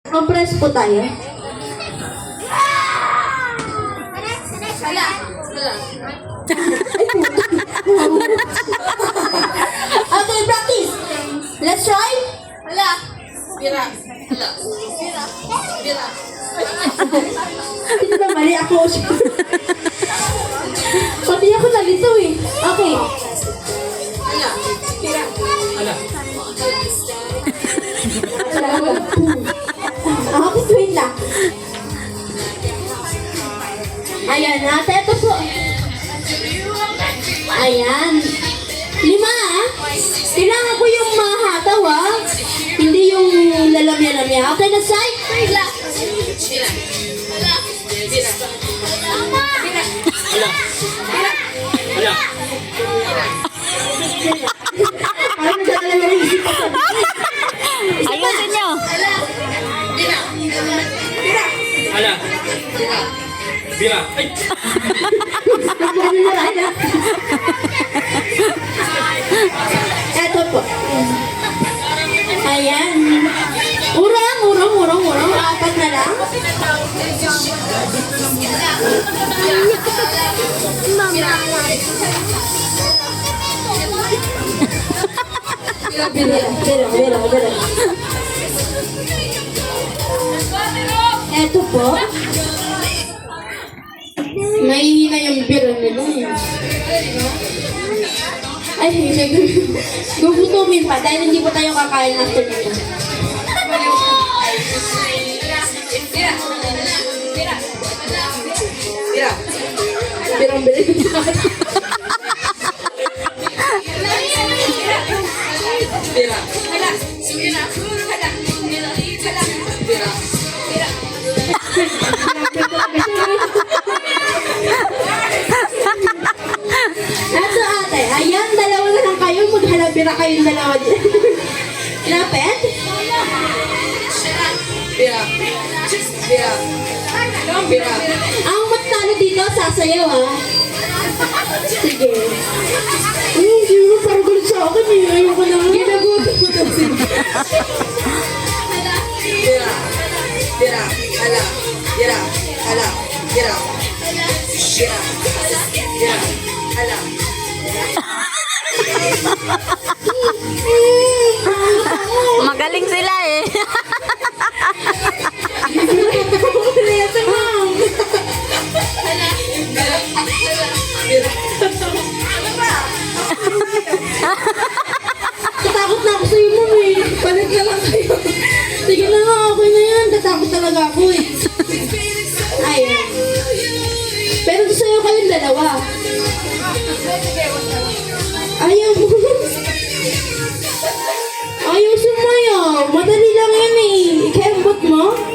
Compress po tayo. Hala. Okay, practice. Let's try. Hala. Bira. Hala. Bira. Bira. Hindi na mali ako. Pati ako nalito eh. Okay. Hala. Bira. Hala. Okay, wait lang. Ayan, ate. Ito po. Ayan. 5 ah. Kailangan ko yung mahataw ah. Hindi yung lalamya-lamya. Okay na, Sai? Hala. Bira. Hala. Bira. Tama. Bira. Hala. Bira. Hala. Parang nagdadala na isip ko. Ayusin nyo. Hala. Bira. Bira. Hala. Bira. Bira. Ay! Eto po. Ayan. Urang. 4 na lang. Bira. Eto po. Mahihina yung bira nila eh. Ay, gugutumin pa dahil hindi pa tayo kakain after nito. Bira. Bira. Bira. Birang-bira. Bira. Hala. Bira. Hala. Bira. Hala. Bira. Bira. Eto ate, ayan, 2 na lang kayo. Maghalabira kayong 2 dyan. Lapit? Bira. Bira. Bira. Ang matalo dito, sasayaw ha. Sige. Hindi mo parang gulit sa akin eh. Ayoko na nga. Ginagutom ko kasi. Bira. Bira. Hala. Bira. Hala. Bira. Bira. Bira. Hala. Magaling sila eh. Ito ma'am. Bira. Tatakot na ako sa'yo ma'am eh. Balik na lang kayo. Sige na nga, okay na yan. Tatakot talaga ako eh. Ayan. Pero sa'yo kayong 2. Ayaw mo. Ayaw sumayaw. Madali lang yan eh. Ikembot mo.